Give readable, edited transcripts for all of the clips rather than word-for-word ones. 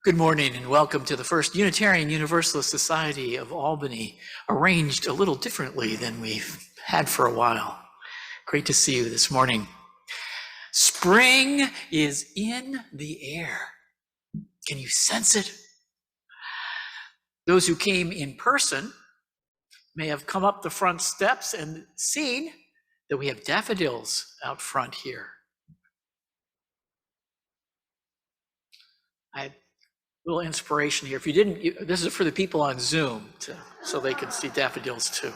Good morning and welcome to the first Unitarian Universalist Society of Albany, arranged a little differently than we've had for a while. Great to see you this morning. Spring is in the air. Can you sense it? Those who came in person may have come up the front steps and seen that we have daffodils out front here. I had a little inspiration here. If you didn't, this is for the people on Zoom, so they can see daffodils too.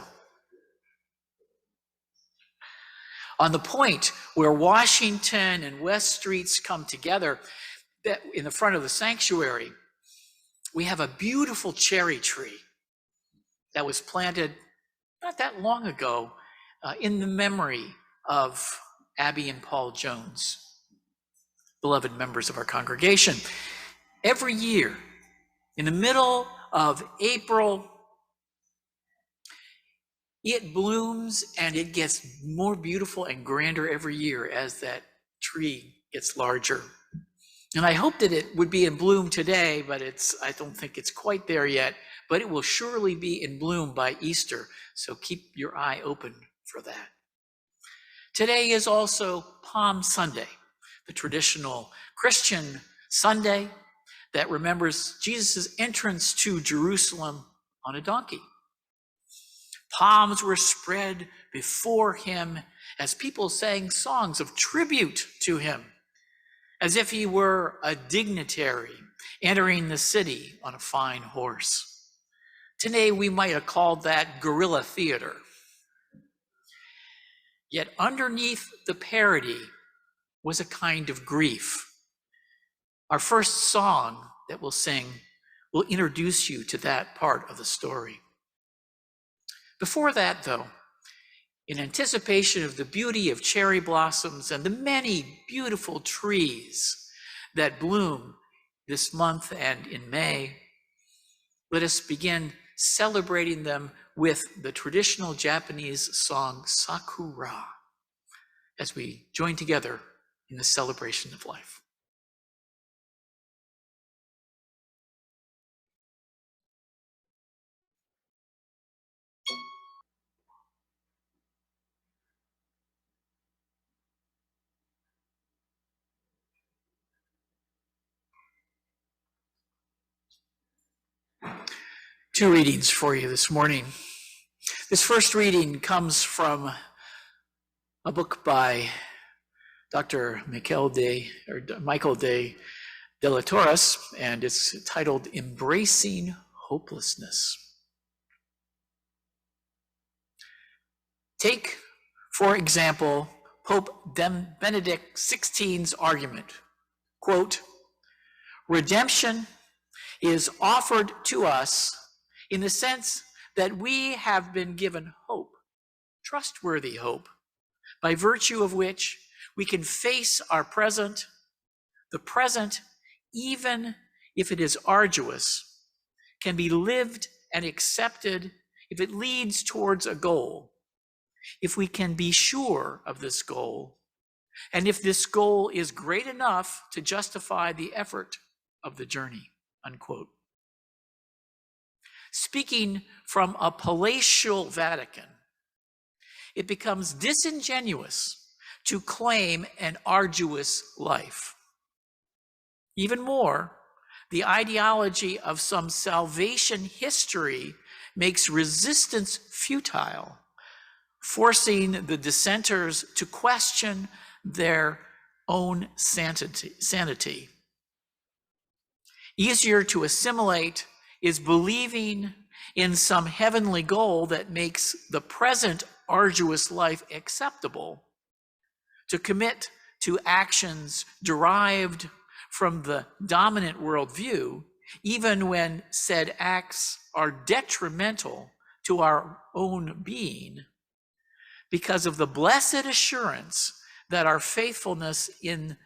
On the point where Washington and West Streets come together, in the front of the sanctuary, we have a beautiful cherry tree that was planted not that long ago in the memory of Abby and Paul Jones, beloved members of our congregation. Every year, in the middle of April, it blooms and it gets more beautiful and grander every year as that tree gets larger. And I hope that it would be in bloom today, but I don't think it's quite there yet, but it will surely be in bloom by Easter. So keep your eye open for that. Today is also Palm Sunday, the traditional Christian Sunday that remembers Jesus' entrance to Jerusalem on a donkey. Palms were spread before him as people sang songs of tribute to him, as if he were a dignitary entering the city on a fine horse. Today, we might have called that guerrilla theater. Yet underneath the parody was a kind of grief. Our first song that we'll sing will introduce you to that part of the story. Before that, though, in anticipation of the beauty of cherry blossoms and the many beautiful trees that bloom this month and in May, let us begin celebrating them with the traditional Japanese song Sakura as we join together in the celebration of life. Two readings for you this morning. This first reading comes from a book by Dr. Michael De La Torres, and it's titled Embracing Hopelessness. Take, for example, Pope Benedict XVI's argument, quote, redemption is offered to us in the sense that we have been given hope, trustworthy hope, by virtue of which we can face our present, the present, even if it is arduous, can be lived and accepted if it leads towards a goal, if we can be sure of this goal, and if this goal is great enough to justify the effort of the journey, unquote. Speaking from a palatial Vatican, it becomes disingenuous to claim an arduous life. Even more, the ideology of some salvation history makes resistance futile, forcing the dissenters to question their own sanity. Easier to assimilate is believing in some heavenly goal that makes the present arduous life acceptable, to commit to actions derived from the dominant worldview, even when said acts are detrimental to our own being, because of the blessed assurance that our faithfulness in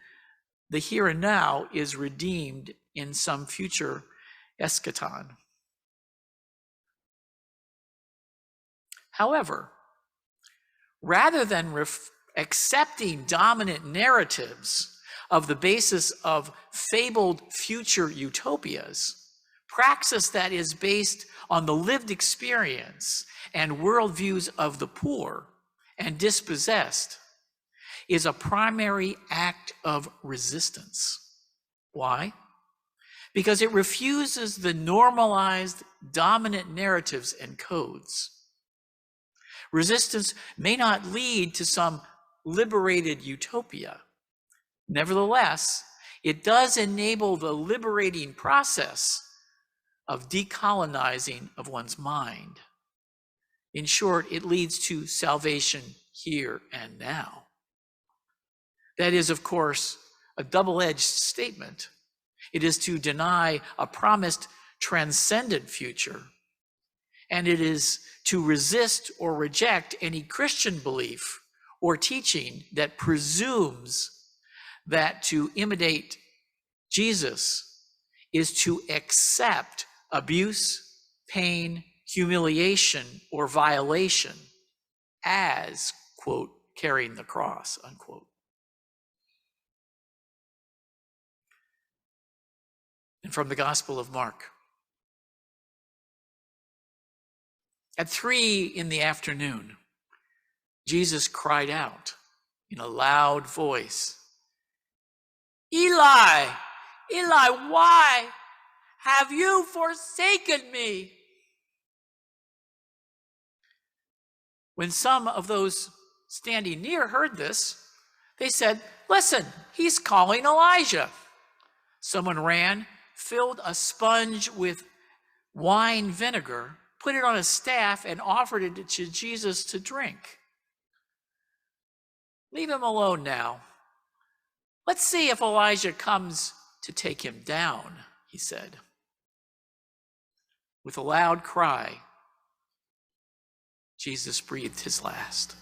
the here and now is redeemed in some future eschaton. However, rather than accepting dominant narratives of the basis of fabled future utopias, praxis that is based on the lived experience and worldviews of the poor and dispossessed is a primary act of resistance. Why? Because it refuses the normalized dominant narratives and codes. Resistance may not lead to some liberated utopia. Nevertheless, it does enable the liberating process of decolonizing of one's mind. In short, it leads to salvation here and now. That is, of course, a double-edged statement. It is to deny a promised transcendent future, and it is to resist or reject any Christian belief or teaching that presumes that to imitate Jesus is to accept abuse, pain, humiliation, or violation as, quote, carrying the cross, unquote. And from the Gospel of Mark. At 3 p.m, Jesus cried out in a loud voice, "Eli, Eli, why have you forsaken me?" When some of those standing near heard this, they said, "Listen, he's calling Elijah." Someone ran, filled a sponge with wine vinegar, put it on a staff, and offered it to Jesus to drink. "Leave him alone now. Let's see if Elijah comes to take him down," he said. With a loud cry, Jesus breathed his last.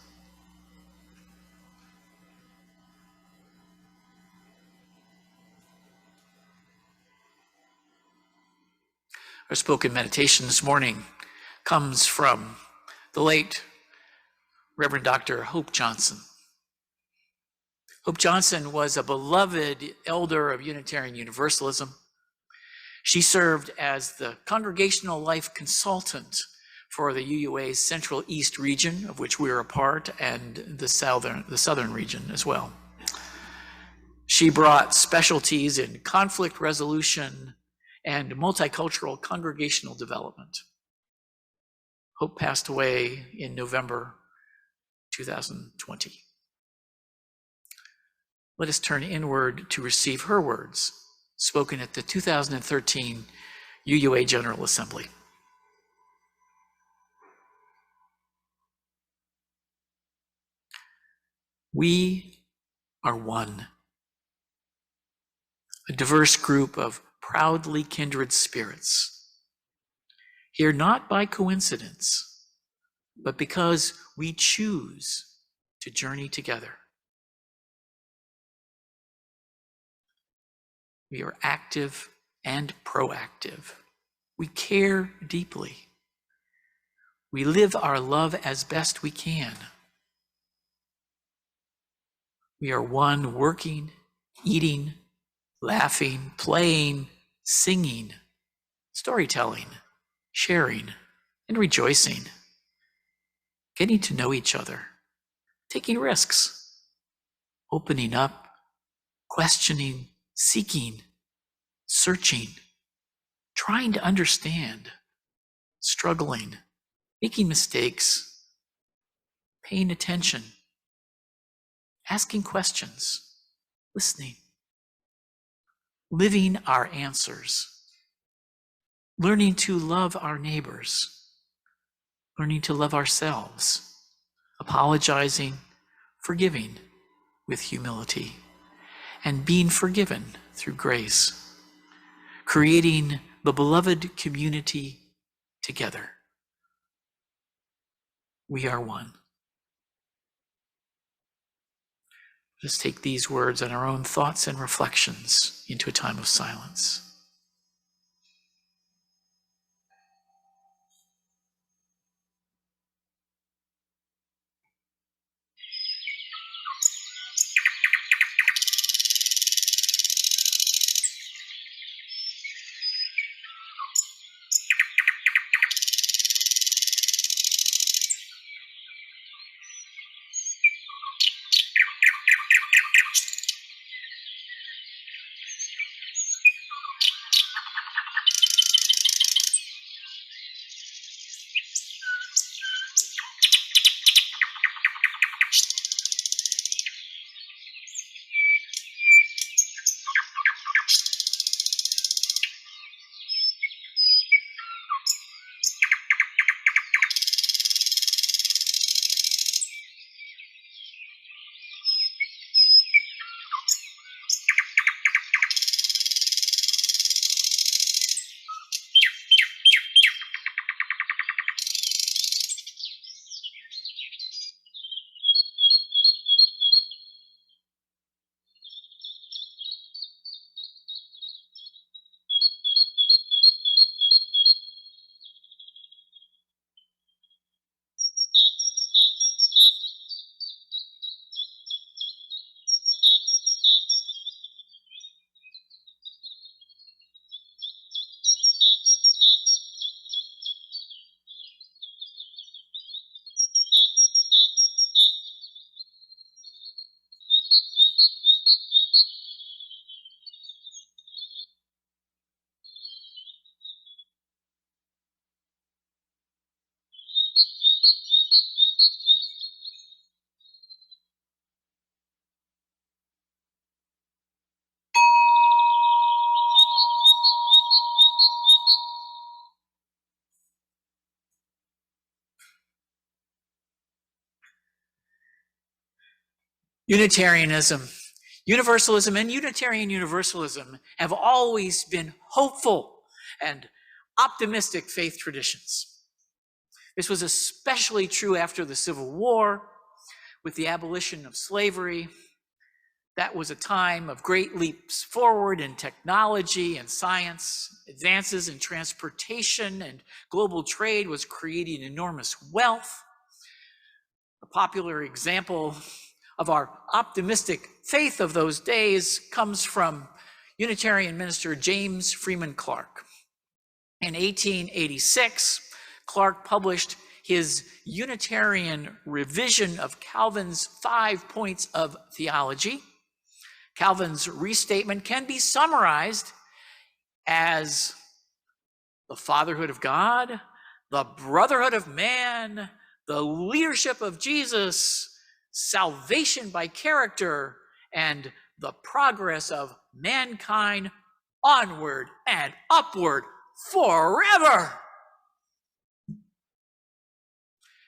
Our spoken meditation this morning comes from the late Reverend Dr. Hope Johnson. Hope Johnson was a beloved elder of Unitarian Universalism. She served as the congregational life consultant for the UUA's Central East region, of which we are a part, and the southern region as well. She brought specialties in conflict resolution and multicultural congregational development. Hope passed away in November 2020. Let us turn inward to receive her words, spoken at the 2013 UUA General Assembly. We are one, a diverse group of proudly kindred spirits, here not by coincidence, but because we choose to journey together. We are active and proactive. We care deeply. We live our love as best we can. We are one, working, eating, laughing, playing, singing, storytelling, sharing, and rejoicing, getting to know each other, taking risks, opening up, questioning, seeking, searching, trying to understand, struggling, making mistakes, paying attention, asking questions, listening, living our answers, learning to love our neighbors, learning to love ourselves, apologizing, forgiving with humility, and being forgiven through grace, creating the beloved community together. We are one. Let's take these words and our own thoughts and reflections into a time of silence. Unitarianism, Universalism, and Unitarian Universalism have always been hopeful and optimistic faith traditions. This was especially true after the Civil War, with the abolition of slavery. That was a time of great leaps forward in technology and science. Advances in transportation and global trade was creating enormous wealth. A popular example of our optimistic faith of those days comes from Unitarian minister James Freeman Clarke. In 1886, Clarke published his Unitarian revision of Calvin's 5 points of theology. Calvin's restatement can be summarized as the fatherhood of God, the brotherhood of man, the leadership of Jesus, salvation by character, and the progress of mankind onward and upward forever.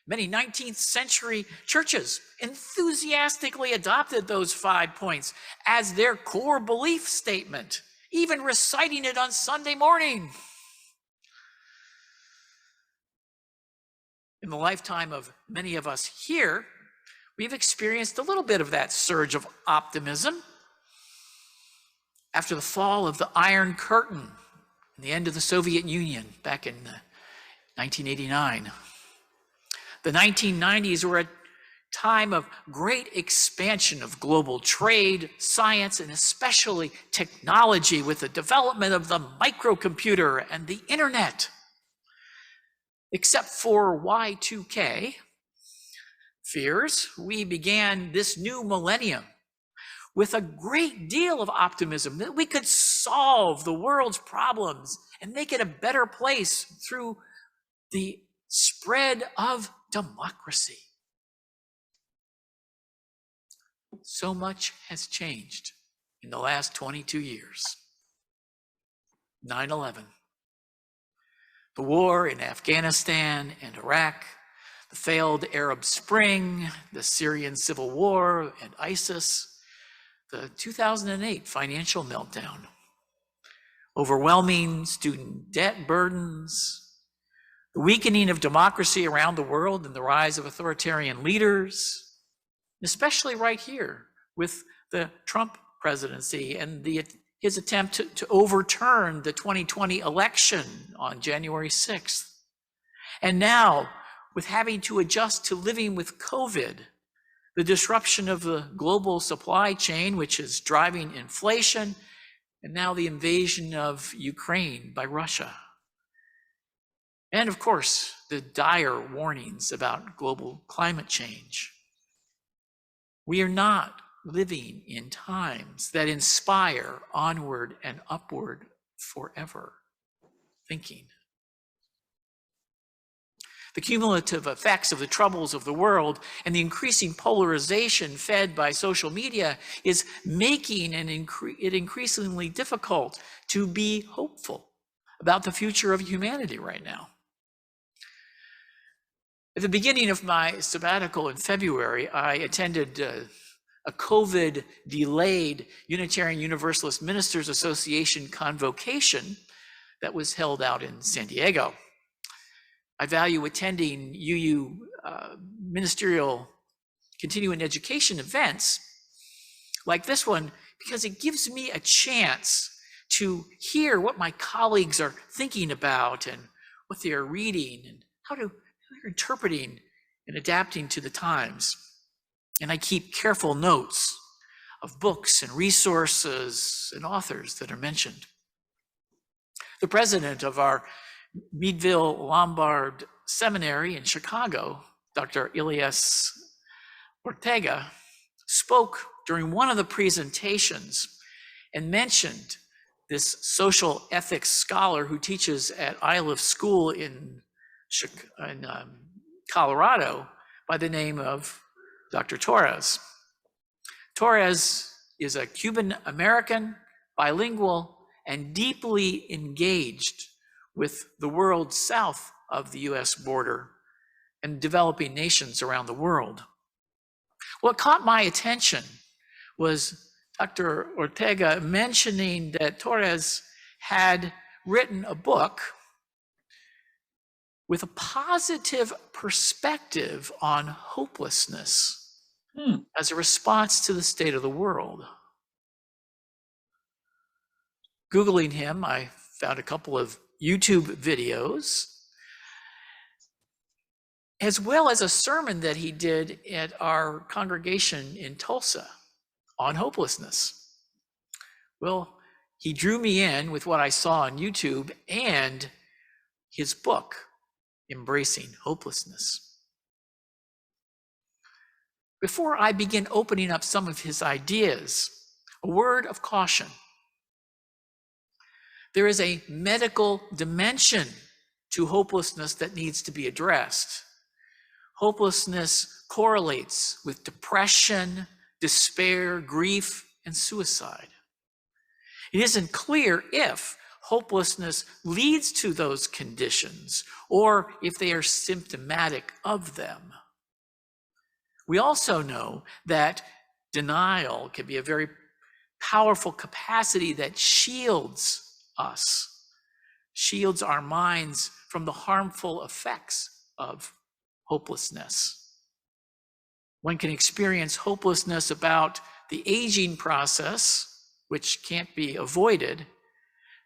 Many 19th century churches enthusiastically adopted those 5 points as their core belief statement, even reciting it on Sunday morning. In the lifetime of many of us here, we've experienced a little bit of that surge of optimism after the fall of the Iron Curtain and the end of the Soviet Union back in 1989. The 1990s were a time of great expansion of global trade, science, and especially technology with the development of the microcomputer and the internet. Except for Y2K fears, we began this new millennium with a great deal of optimism that we could solve the world's problems and make it a better place through the spread of democracy. So much has changed in the last 22 years. 9/11, the war in Afghanistan and Iraq, the failed Arab Spring, the Syrian civil war and ISIS, the 2008 financial meltdown, overwhelming student debt burdens, the weakening of democracy around the world and the rise of authoritarian leaders, especially right here with the Trump presidency and his attempt to overturn the 2020 election on January 6th. And now, with having to adjust to living with COVID, the disruption of the global supply chain, which is driving inflation, and now the invasion of Ukraine by Russia. And of course, the dire warnings about global climate change. We are not living in times that inspire onward and upward forever thinking. The cumulative effects of the troubles of the world and the increasing polarization fed by social media is making it increasingly difficult to be hopeful about the future of humanity right now. At the beginning of my sabbatical in February, I attended a COVID-delayed Unitarian Universalist Ministers Association convocation that was held out in San Diego. I value attending UU ministerial continuing education events like this one because it gives me a chance to hear what my colleagues are thinking about and what they are reading and how they're interpreting and adapting to the times. And I keep careful notes of books and resources and authors that are mentioned. The president of our Meadville Lombard Seminary in Chicago, Dr. Elias Ortega, spoke during one of the presentations and mentioned this social ethics scholar who teaches at Iliff School in Colorado by the name of Dr. Torres. Torres is a Cuban American, bilingual, and deeply engaged with the world south of the US border and developing nations around the world. What caught my attention was Dr. Ortega mentioning that Torres had written a book with a positive perspective on hopelessness as a response to the state of the world. Googling him, I found a couple of YouTube videos, as well as a sermon that he did at our congregation in Tulsa on hopelessness. Well, he drew me in with what I saw on YouTube and his book, Embracing Hopelessness. Before I begin opening up some of his ideas, a word of caution. There is a medical dimension to hopelessness that needs to be addressed. Hopelessness correlates with depression, despair, grief, and suicide. It isn't clear if hopelessness leads to those conditions or if they are symptomatic of them. We also know that denial can be a very powerful capacity that shields us, shields our minds from the harmful effects of hopelessness. One can experience hopelessness about the aging process, which can't be avoided,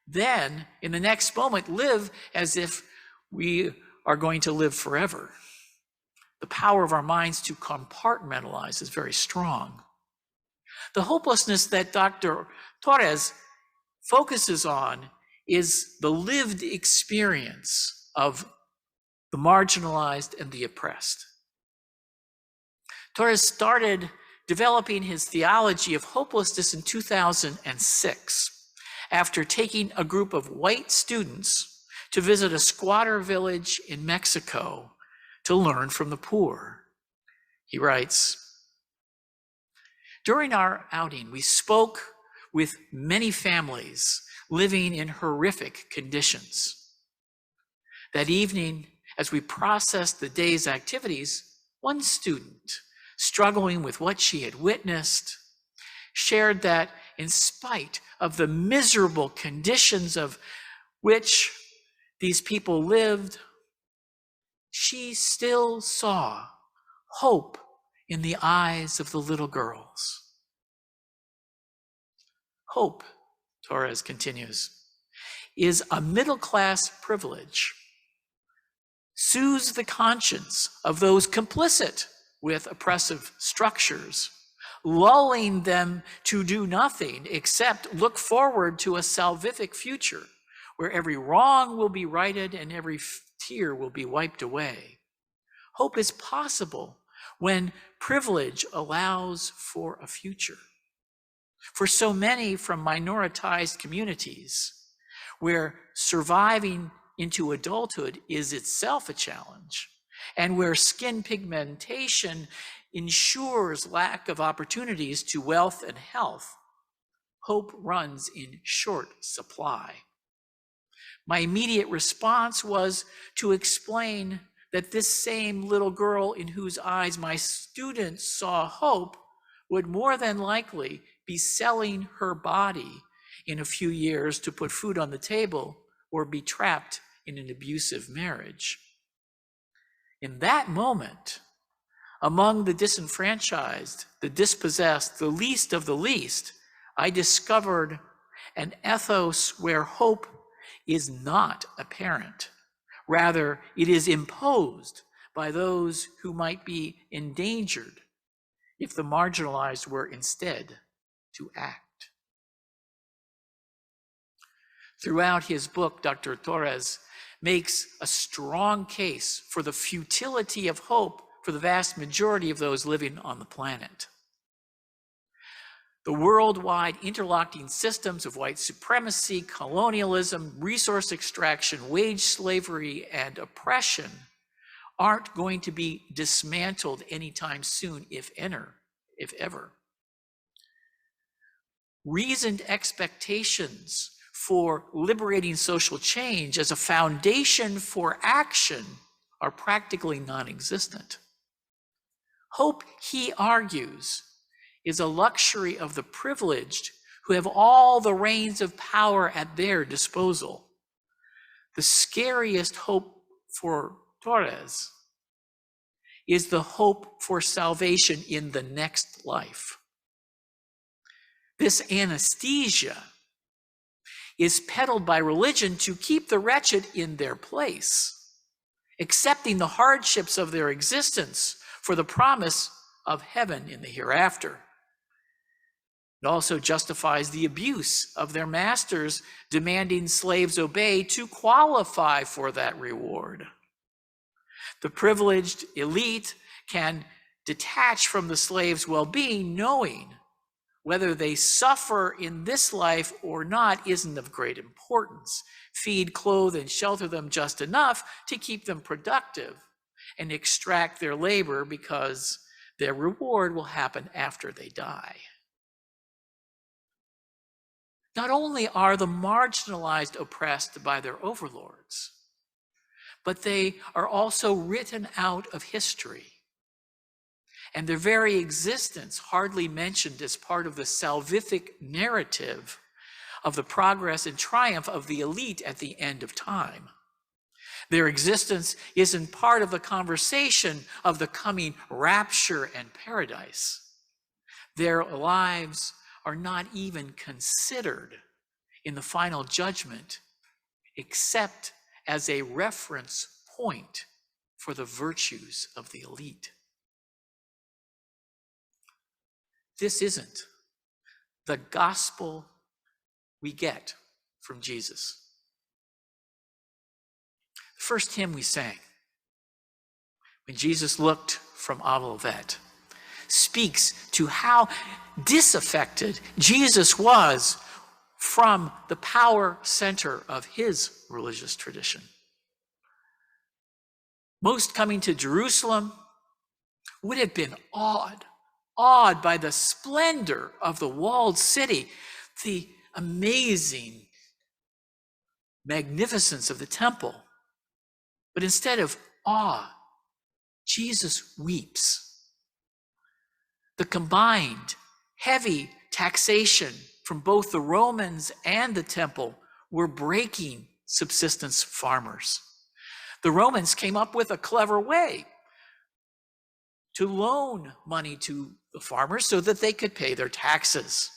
then in the next moment live as if we are going to live forever. The power of our minds to compartmentalize is very strong. The hopelessness that Dr. Torres focuses on is the lived experience of the marginalized and the oppressed. Torres started developing his theology of hopelessness in 2006 after taking a group of white students to visit a squatter village in Mexico to learn from the poor. He writes, "During our outing, we spoke with many families living in horrific conditions. That evening, as we processed the day's activities, one student, struggling with what she had witnessed, shared that in spite of the miserable conditions of which these people lived, she still saw hope in the eyes of the little girls." Hope, Torres continues, is a middle-class privilege, soothes the conscience of those complicit with oppressive structures, lulling them to do nothing except look forward to a salvific future where every wrong will be righted and every tear will be wiped away. Hope is possible when privilege allows for a future. For so many from minoritized communities, where surviving into adulthood is itself a challenge, and where skin pigmentation ensures lack of opportunities to wealth and health, hope runs in short supply. My immediate response was to explain that this same little girl in whose eyes my students saw hope would more than likely be selling her body in a few years to put food on the table or be trapped in an abusive marriage. In that moment, among the disenfranchised, the dispossessed, the least of the least, I discovered an ethos where hope is not apparent. Rather, it is imposed by those who might be endangered if the marginalized were instead to act. Throughout his book, Dr. Torres makes a strong case for the futility of hope for the vast majority of those living on the planet. The worldwide interlocking systems of white supremacy, colonialism, resource extraction, wage slavery, and oppression aren't going to be dismantled anytime soon, if ever. Reasoned expectations for liberating social change as a foundation for action are practically non-existent. Hope, he argues, is a luxury of the privileged who have all the reins of power at their disposal. The scariest hope for Torres is the hope for salvation in the next life. This anesthesia is peddled by religion to keep the wretched in their place, accepting the hardships of their existence for the promise of heaven in the hereafter. It also justifies the abuse of their masters, demanding slaves obey to qualify for that reward. The privileged elite can detach from the slave's well-being, knowing whether they suffer in this life or not isn't of great importance. Feed, clothe, and shelter them just enough to keep them productive and extract their labor, because their reward will happen after they die. Not only are the marginalized oppressed by their overlords, but they are also written out of history, and their very existence hardly mentioned as part of the salvific narrative of the progress and triumph of the elite at the end of time. Their existence isn't part of the conversation of the coming rapture and paradise. Their lives are not even considered in the final judgment, except as a reference point for the virtues of the elite. This isn't the gospel we get from Jesus. The first hymn we sang, when Jesus looked from Olivet, speaks to how disaffected Jesus was from the power center of his religious tradition. Most coming to Jerusalem would have been awed by the splendor of the walled city, the amazing magnificence of the temple. But instead of awe, Jesus weeps. The combined heavy taxation from both the Romans and the temple were breaking subsistence farmers. The Romans came up with a clever way to loan money to the farmers so that they could pay their taxes.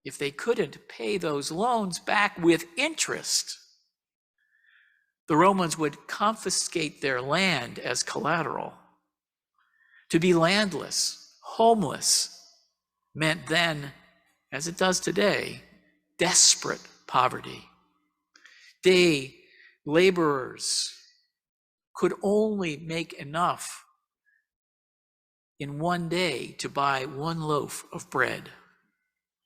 If they couldn't pay those loans back with interest, the Romans would confiscate their land as collateral. To be landless, homeless, meant then, as it does today, desperate poverty. Day laborers could only make enough in one day to buy one loaf of bread,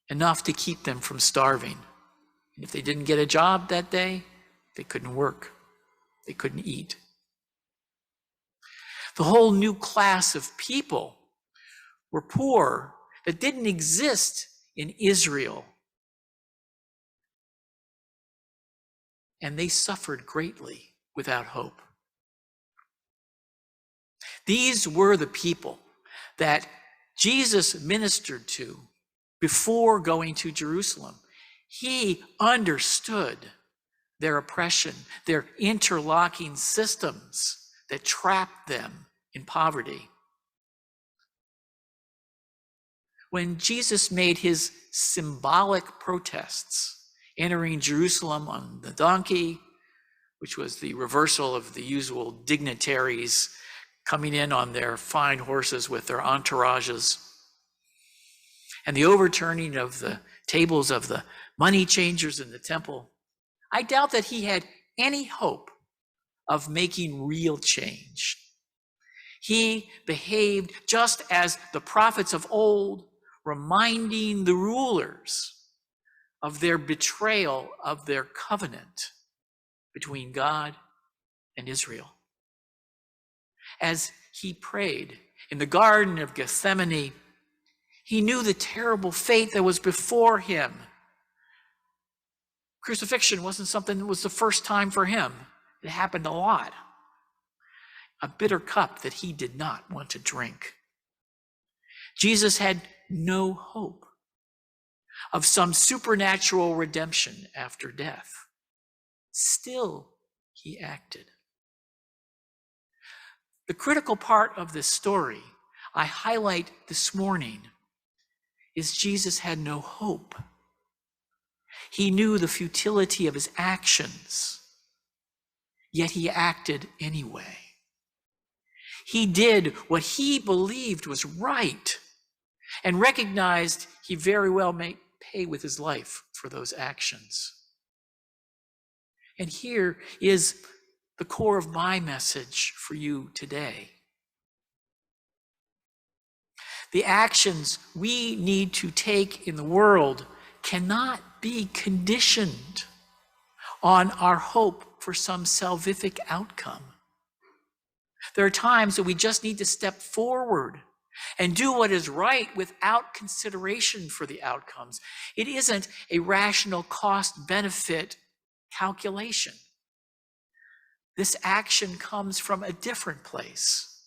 enough to keep them from starving. And if they didn't get a job that day, they couldn't work. They couldn't eat. The whole new class of people were poor that didn't exist in Israel. And they suffered greatly without hope. These were the people that Jesus ministered to before going to Jerusalem. He understood their oppression, their interlocking systems that trapped them in poverty. When Jesus made his symbolic protests, entering Jerusalem on the donkey, which was the reversal of the usual dignitaries coming in on their fine horses with their entourages, and the overturning of the tables of the money changers in the temple, I doubt that he had any hope of making real change. He behaved just as the prophets of old, reminding the rulers of their betrayal of their covenant between God and Israel. As he prayed in the Garden of Gethsemane, he knew the terrible fate that was before him. Crucifixion wasn't something that was the first time for him. It happened a lot. a bitter cup that he did not want to drink. Jesus had no hope of some supernatural redemption after death. Still, he acted. The critical part of this story I highlight this morning is Jesus had no hope. He knew the futility of his actions, yet he acted anyway. He did what he believed was right and recognized he very well may pay with his life for those actions. And here is the core of my message for you today. The actions we need to take in the world cannot be conditioned on our hope for some salvific outcome. There are times that we just need to step forward and do what is right without consideration for the outcomes. It isn't a rational cost-benefit calculation. This action comes from a different place,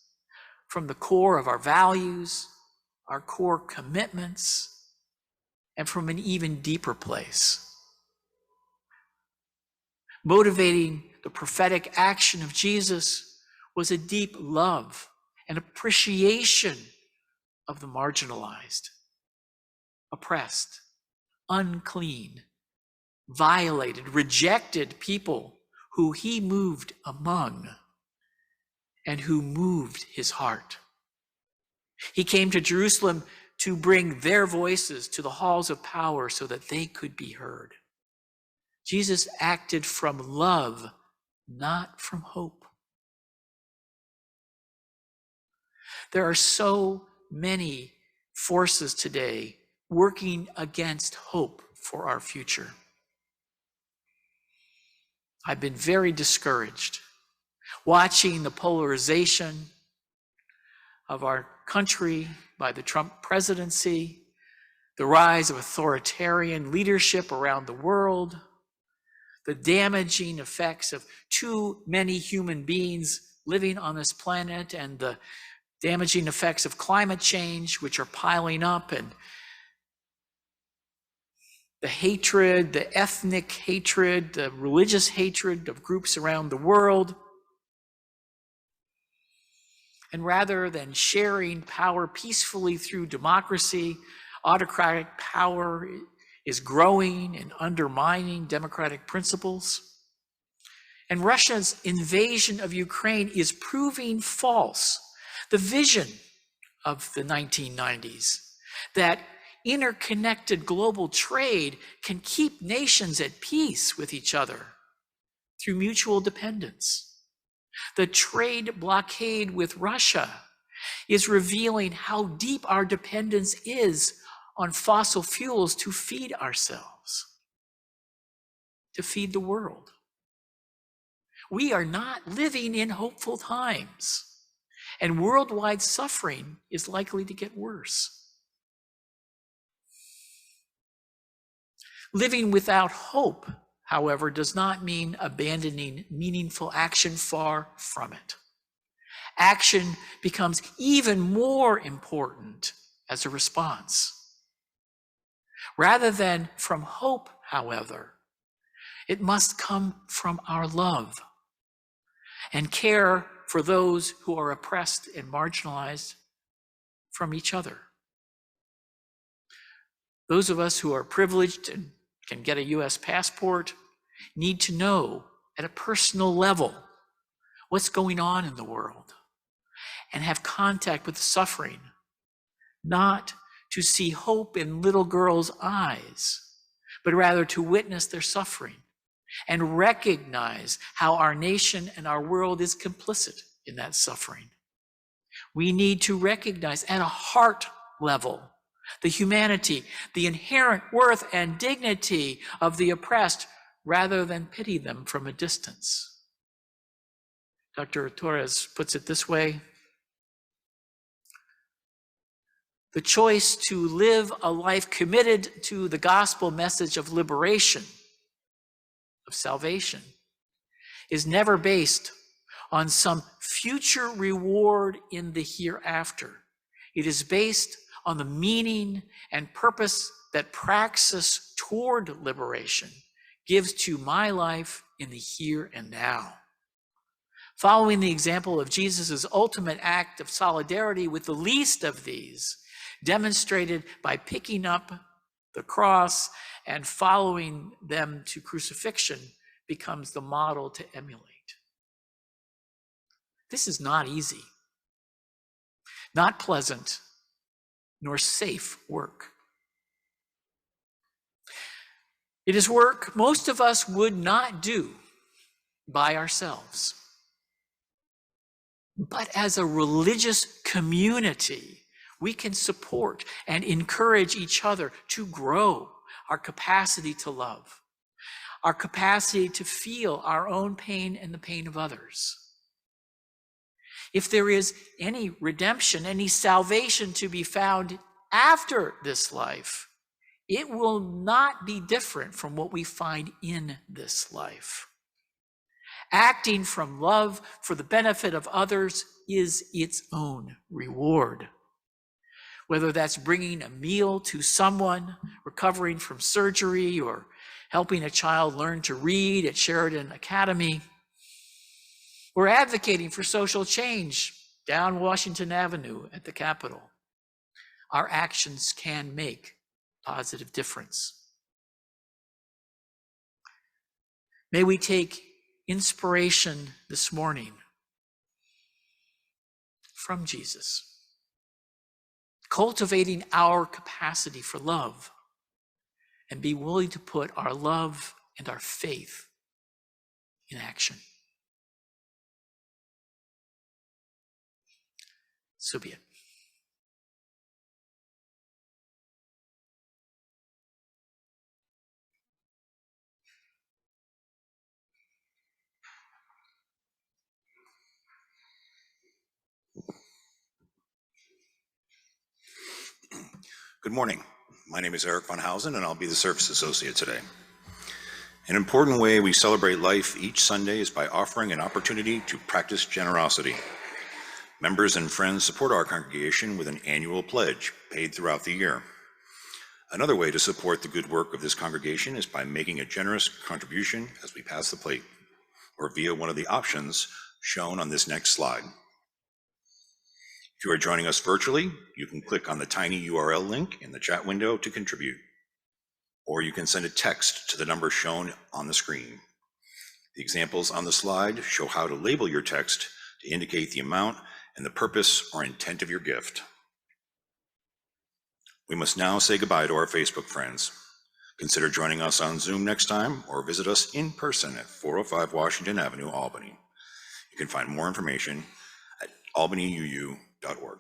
from the core of our values, our core commitments, and from an even deeper place. Motivating the prophetic action of Jesus was a deep love and appreciation of the marginalized, oppressed, unclean, violated, rejected people who he moved among and who moved his heart. He came to Jerusalem to bring their voices to the halls of power so that they could be heard. Jesus acted from love, not from hope. There are so many forces today working against hope for our future. I've been very discouraged watching the polarization of our country by the Trump presidency, the rise of authoritarian leadership around the world, the damaging effects of too many human beings living on this planet, and the damaging effects of climate change, which are piling up, and the hatred, the ethnic hatred, the religious hatred of groups around the world. And rather than sharing power peacefully through democracy, autocratic power is growing and undermining democratic principles. And Russia's invasion of Ukraine is proving false the vision of the 1990s, that interconnected global trade can keep nations at peace with each other through mutual dependence. The trade blockade with Russia is revealing how deep our dependence is on fossil fuels to feed ourselves, to feed the world. We are not living in hopeful times, and worldwide suffering is likely to get worse. Living without hope, however, does not mean abandoning meaningful action. Far from it. Action becomes even more important as a response. Rather than from hope, however, it must come from our love and care for those who are oppressed and marginalized from each other. Those of us who are privileged and can get a U.S. passport need to know at a personal level what's going on in the world and have contact with the suffering, not to see hope in little girls' eyes, but rather to witness their suffering and recognize how our nation and our world is complicit in that suffering. We need to recognize at a heart level the humanity, the inherent worth and dignity of the oppressed, rather than pity them from a distance. Dr. Torres puts it this way: the choice to live a life committed to the gospel message of liberation, of salvation, is never based on some future reward in the hereafter. It is based on the meaning and purpose that praxis toward liberation gives to my life in the here and now. Following the example of Jesus' ultimate act of solidarity with the least of these, demonstrated by picking up the cross and following them to crucifixion, becomes the model to emulate. This is not easy, not pleasant, nor safe work. It is work most of us would not do by ourselves. But as a religious community, we can support and encourage each other to grow our capacity to love, our capacity to feel our own pain and the pain of others. If there is any redemption, any salvation to be found after this life, it will not be different from what we find in this life. Acting from love for the benefit of others is its own reward. Whether that's bringing a meal to someone recovering from surgery or helping a child learn to read at Sheridan Academy, or advocating for social change down Washington Avenue at the Capitol, our actions can make a positive difference. May we take inspiration this morning from Jesus, cultivating our capacity for love, and be willing to put our love and our faith in action. So be it. Good morning. My name is Eric Von Hausen, and I'll be the service associate today. An important way we celebrate life each Sunday is by offering an opportunity to practice generosity. Members and friends support our congregation with an annual pledge paid throughout the year. Another way to support the good work of this congregation is by making a generous contribution as we pass the plate, or via one of the options shown on this next slide. If you are joining us virtually, you can click on the tiny URL link in the chat window to contribute, or you can send a text to the number shown on the screen. The examples on the slide show how to label your text to indicate the amount and the purpose or intent of your gift. We must now say goodbye to our Facebook friends. Consider joining us on Zoom next time, or visit us in person at 405 Washington Avenue, Albany. You can find more information at albanyuu.org.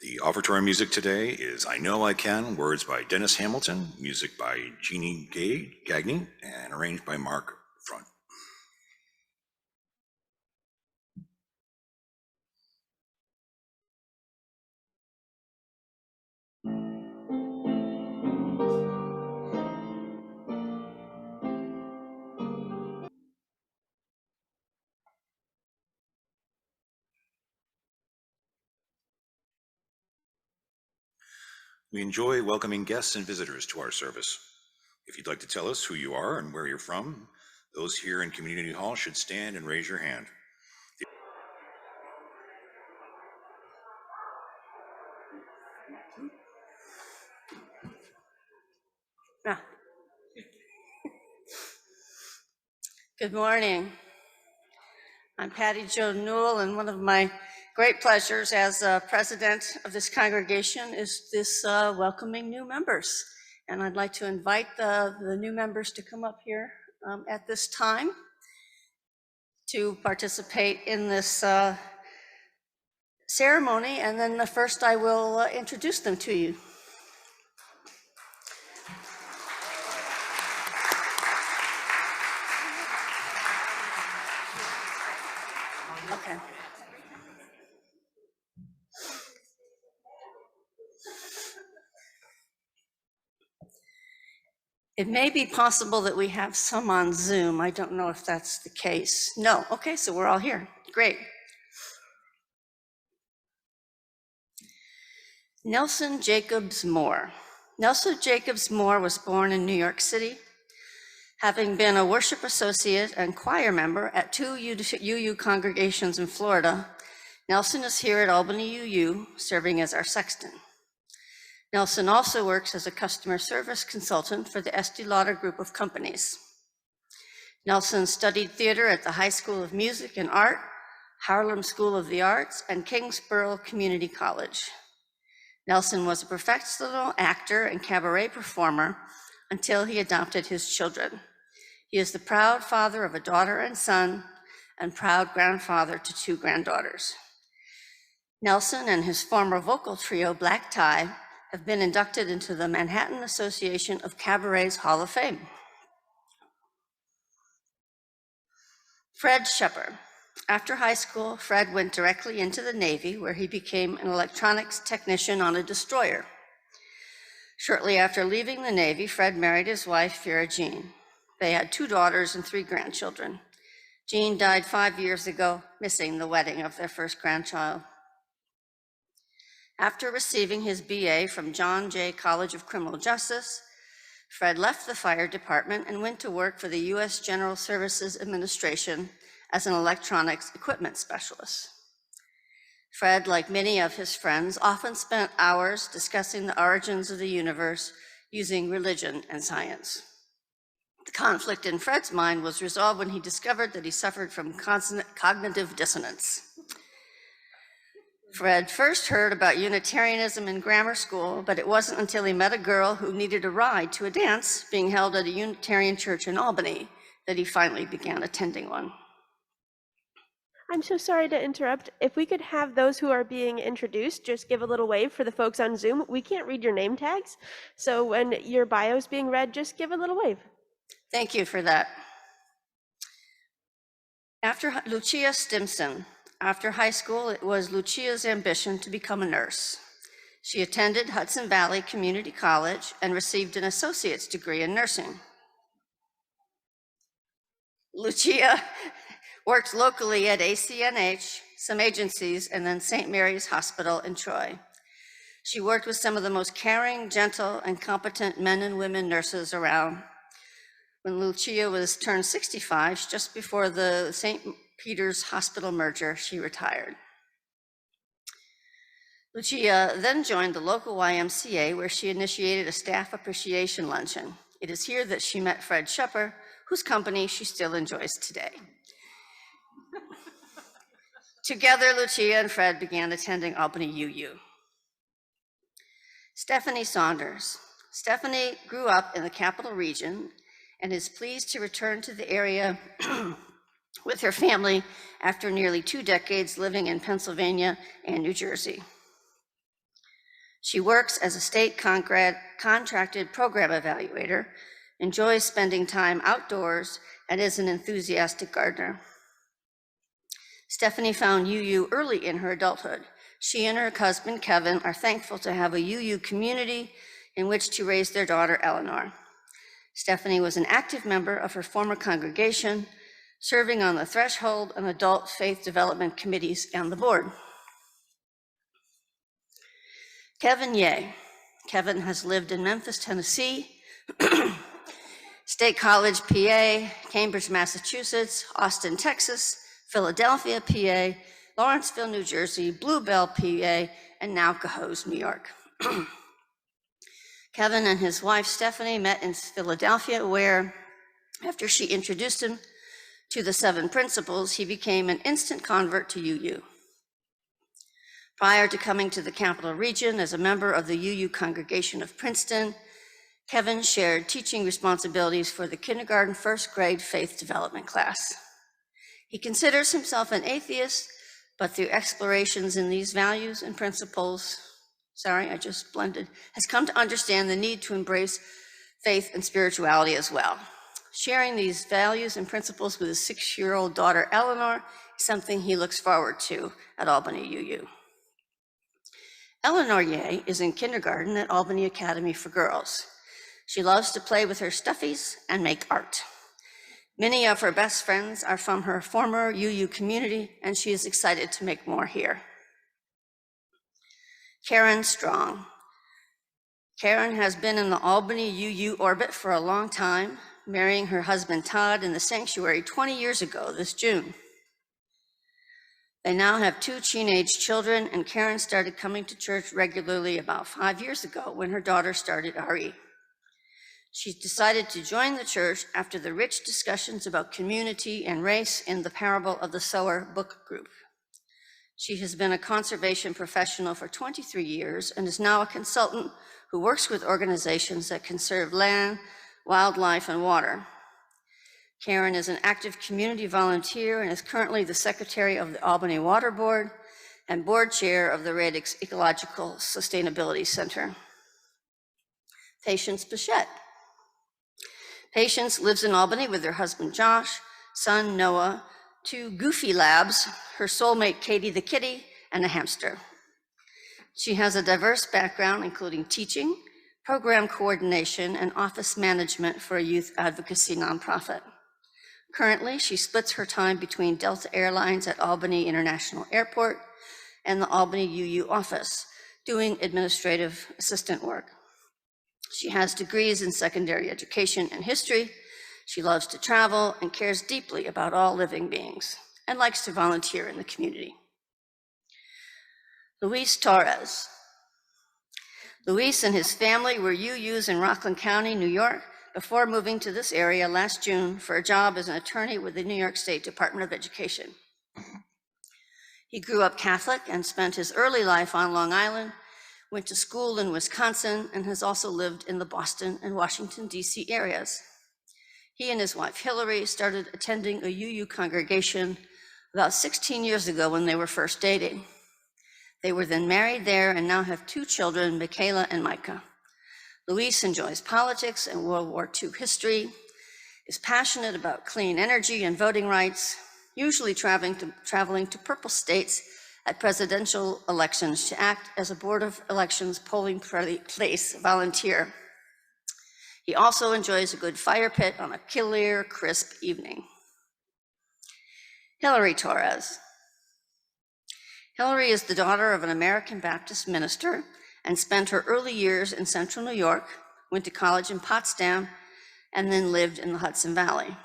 The offertory music today is I Know I Can, words by Dennis Hamilton, music by Jeannie Gagné, and arranged by Mark Front. We enjoy welcoming guests and visitors to our service. If you'd like to tell us who you are and where you're from, those here in Community Hall should stand and raise your hand. Good morning. I'm Patty Jo Newell, and one of my great pleasures as president of this congregation is this welcoming new members. And I'd like to invite the new members to come up here at this time to participate in this ceremony. And then first I will introduce them to you. Okay. It may be possible that we have some on Zoom. I don't know if that's the case. No, okay, so we're all here. Great. Nelson Jacobs Moore. Nelson Jacobs Moore was born in New York City, having been a worship associate and choir member at 2 UU congregations in Florida. Nelson is here at Albany UU, serving as our sexton. Nelson also works as a customer service consultant for the Estee Lauder Group of companies. Nelson studied theater at the High School of Music and Art, Harlem School of the Arts, and Kingsborough Community College. Nelson was a professional actor and cabaret performer until he adopted his children. He is the proud father of a daughter and son, and proud grandfather to 2 granddaughters. Nelson and his former vocal trio, Black Tie, have been inducted into the Manhattan Association of Cabarets Hall of Fame. Fred Shepard. After high school, Fred went directly into the Navy, where he became an electronics technician on a destroyer. Shortly after leaving the Navy, Fred married his wife, Vera Jean. They had 2 daughters and 3 grandchildren. Jean died 5 years ago, missing the wedding of their first grandchild. After receiving his BA from John Jay College of Criminal Justice, Fred left the fire department and went to work for the U.S. General Services Administration as an electronics equipment specialist. Fred, like many of his friends, often spent hours discussing the origins of the universe using religion and science. The conflict in Fred's mind was resolved when he discovered that he suffered from cognitive dissonance. Fred first heard about Unitarianism in grammar school, but it wasn't until he met a girl who needed a ride to a dance being held at a Unitarian church in Albany that he finally began attending one. I'm so sorry to interrupt. If we could have those who are being introduced just give a little wave for the folks on Zoom. We can't read your name tags, so when your bio is being read, just give a little wave. Thank you for that. After Lucia Stimson. After high school, it was Lucia's ambition to become a nurse. She attended Hudson Valley Community College and received an associate's degree in nursing. Lucia worked locally at ACNH, some agencies, and then St. Mary's Hospital in Troy. She worked with some of the most caring, gentle, and competent men and women nurses around. When Lucia was turned 65, just before the St. Peter's Hospital merger, she retired. Lucia then joined the local YMCA, where she initiated a staff appreciation luncheon. It is here that she met Fred Shepard, whose company she still enjoys today. Together, Lucia and Fred began attending Albany UU. Stephanie Saunders. Stephanie grew up in the Capital Region and is pleased to return to the area with her family after nearly 2 decades living in Pennsylvania and New Jersey. She works as a state contracted program evaluator, enjoys spending time outdoors, and is an enthusiastic gardener. Stephanie found UU early in her adulthood. She and her husband, Kevin, are thankful to have a UU community in which to raise their daughter, Eleanor. Stephanie was an active member of her former congregation, serving on the Threshold and Adult Faith Development Committees and the board. Kevin Ye. Kevin has lived in Memphis, Tennessee, State College, PA, Cambridge, Massachusetts, Austin, Texas, Philadelphia, PA, Lawrenceville, New Jersey, Blue Bell, PA, and now Cohoes, New York. Kevin and his wife, Stephanie, met in Philadelphia, where, after she introduced him to the 7 principles, he became an instant convert to UU. Prior to coming to the Capital Region as a member of the UU congregation of Princeton, Kevin shared teaching responsibilities for the kindergarten first grade faith development class. He considers himself an atheist, but through explorations in these values and principles, has come to understand the need to embrace faith and spirituality as well. Sharing these values and principles with his 6-year-old daughter, Eleanor, is something he looks forward to at Albany UU. Eleanor Ye is in kindergarten at Albany Academy for Girls. She loves to play with her stuffies and make art. Many of her best friends are from her former UU community, and she is excited to make more here. Karen Strong. Karen has been in the Albany UU orbit for a long time, marrying her husband Todd in the sanctuary 20 years ago this June. They now have 2 teenage children, and Karen started coming to church regularly about 5 years ago when her daughter started RE. She decided to join the church after the rich discussions about community and race in the Parable of the Sower book group. She has been a conservation professional for 23 years and is now a consultant who works with organizations that conserve land, wildlife, and water. Karen is an active community volunteer and is currently the secretary of the Albany Water Board and board chair of the Radix Ecological Sustainability Center. Patience Bichette. Patience lives in Albany with her husband Josh, son Noah, 2 goofy labs, her soulmate Katie the kitty, and a hamster. She has a diverse background, including teaching, program coordination, and office management for a youth advocacy nonprofit. Currently, she splits her time between Delta Airlines at Albany International Airport and the Albany UU office, doing administrative assistant work. She has degrees in secondary education and history. She loves to travel and cares deeply about all living beings and likes to volunteer in the community. Luis Torres. Luis and his family were UUs in Rockland County, New York, before moving to this area last June for a job as an attorney with the New York State Department of Education. He grew up Catholic and spent his early life on Long Island, went to school in Wisconsin, and has also lived in the Boston and Washington, D.C. areas. He and his wife Hillary started attending a UU congregation about 16 years ago when they were first dating. They were then married there and now have 2 children, Michaela and Micah. Luis enjoys politics and World War II history, is passionate about clean energy and voting rights, usually traveling to purple states at presidential elections to act as a Board of Elections polling place volunteer. He also enjoys a good fire pit on a clear, crisp evening. Hillary Torres. Hillary is the daughter of an American Baptist minister and spent her early years in central New York, went to college in Potsdam, and then lived in the Hudson Valley.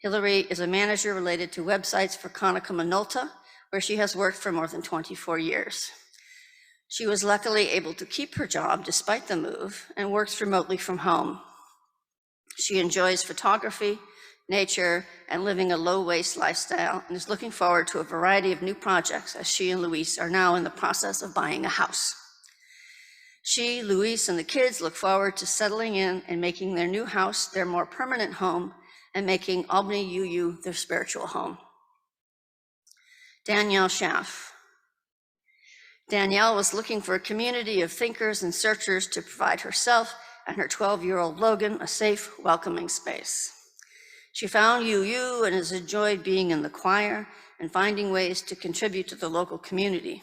Hillary is a manager related to websites for Konica Minolta, where she has worked for more than 24 years. She was luckily able to keep her job despite the move and works remotely from home. She enjoys photography, nature, and living a low-waste lifestyle, and is looking forward to a variety of new projects as she and Luis are now in the process of buying a house. She, Luis, and the kids look forward to settling in and making their new house their more permanent home and making Albany UU their spiritual home. Danielle Schaff. Danielle was looking for a community of thinkers and searchers to provide herself and her 12-year-old Logan a safe, welcoming space. She found UU and has enjoyed being in the choir and finding ways to contribute to the local community.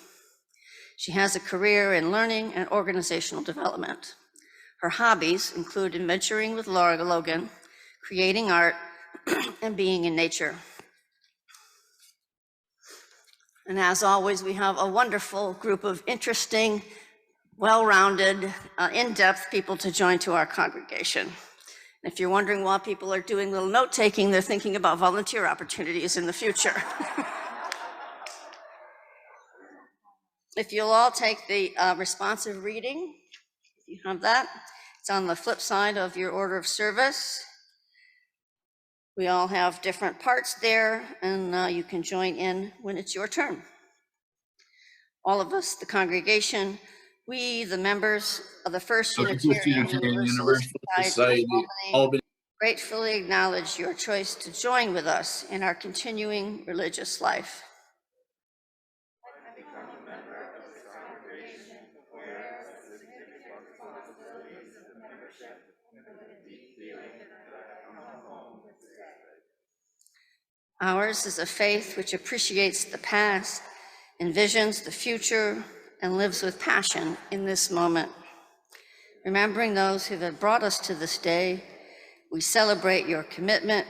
She has a career in learning and organizational development. Her hobbies include adventuring with Logan, creating art, and being in nature. And as always, we have a wonderful group of interesting, well-rounded, in-depth people to join to our congregation. And if you're wondering why people are doing little note-taking, they're thinking about volunteer opportunities in the future. If you'll all take the responsive reading, if you have that, it's on the flip side of your order of service. We all have different parts there, and you can join in when it's your turn. All of us, the congregation, we, the members of the First Unitarian Universalist Society of Albany, gratefully acknowledge your choice to join with us in our continuing religious life. Ours is a faith which appreciates the past, envisions the future, and lives with passion in this moment. Remembering those who have brought us to this day, we celebrate your commitment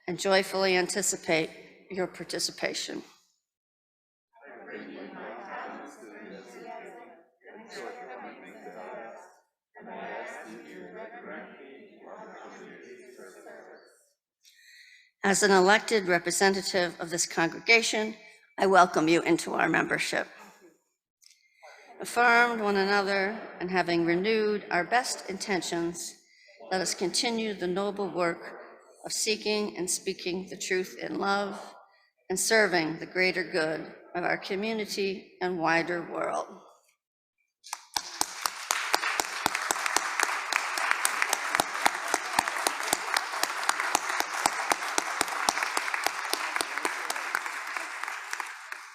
and joyfully anticipate your participation. As an elected representative of this congregation, I welcome you into our membership. Affirmed one another and having renewed our best intentions, let us continue the noble work of seeking and speaking the truth in love and serving the greater good of our community and wider world.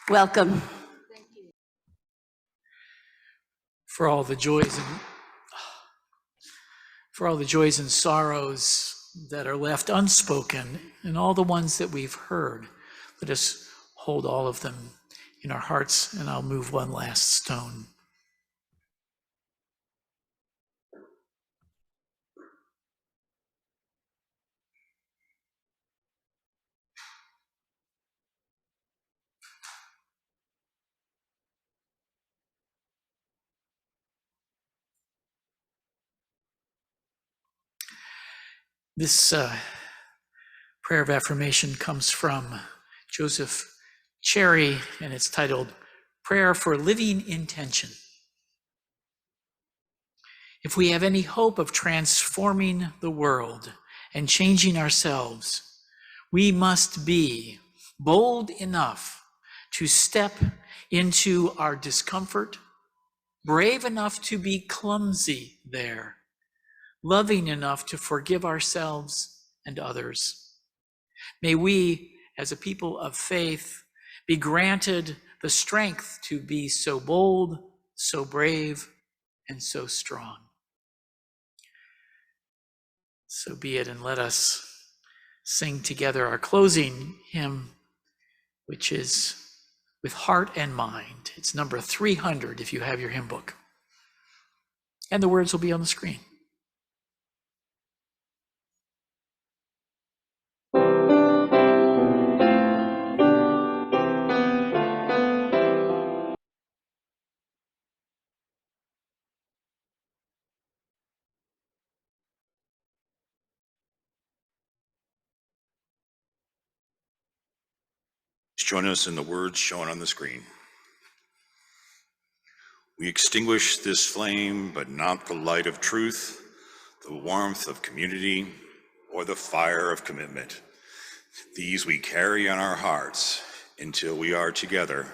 Welcome. For all the joys and sorrows that are left unspoken, and all the ones that we've heard, let us hold all of them in our hearts, and I'll move one last stone. This prayer of affirmation comes from Joseph Cherry, and it's titled Prayer for Living Intention. If we have any hope of transforming the world and changing ourselves, we must be bold enough to step into our discomfort, brave enough to be clumsy there, loving enough to forgive ourselves and others. May we, as a people of faith, be granted the strength to be so bold, so brave, and so strong. So be it, and let us sing together our closing hymn, which is With Heart and Mind. It's number 300 if you have your hymn book. And the words will be on the screen. Join us in the words shown on the screen. We extinguish this flame, but not the light of truth, the warmth of community, or the fire of commitment. These we carry on our hearts until we are together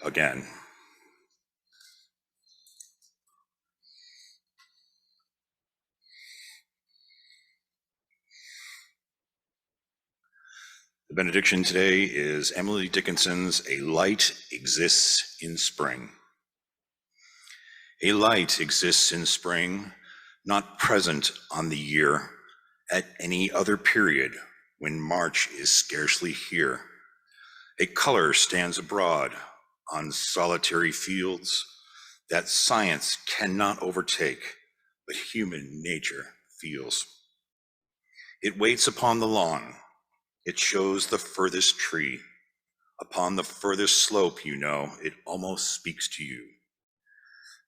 again. The benediction today is Emily Dickinson's A Light Exists in Spring. A light exists in spring, not present on the year at any other period when March is scarcely here. A color stands abroad on solitary fields that science cannot overtake, but human nature feels. It waits upon the lawn. It shows the furthest tree. Upon the furthest slope, you know, it almost speaks to you.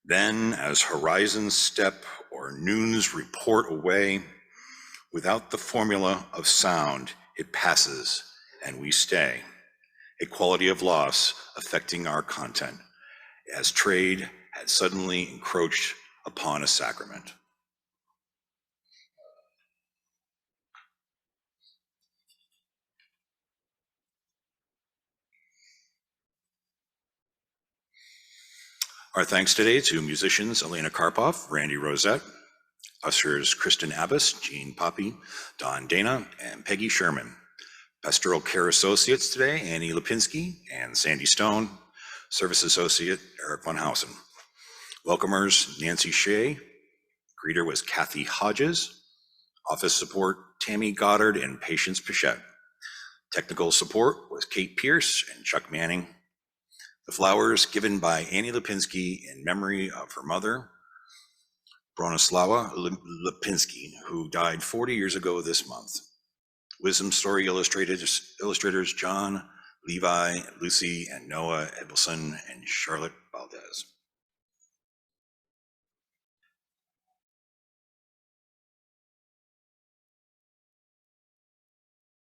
Then, as horizons step or noons report away, without the formula of sound, it passes and we stay. A quality of loss affecting our content, as trade had suddenly encroached upon a sacrament. Our thanks today to musicians Elena Karpov, Randy Rosette, ushers Kristen Abbas, Jean Poppy, Don Dana, and Peggy Sherman. Pastoral care associates today, Annie Lipinski and Sandy Stone. Service associate, Eric Von Hausen. Welcomers, Nancy Shea. Greeter was Kathy Hodges. Office support, Tammy Goddard and Patience Pichette. Technical support was Kate Pierce and Chuck Manning. The flowers given by Annie Lipinski in memory of her mother, Bronislawa Lipinski, who died 40 years ago this month. Wisdom Story illustrators John, Levi, Lucy, and Noah Edelson, and Charlotte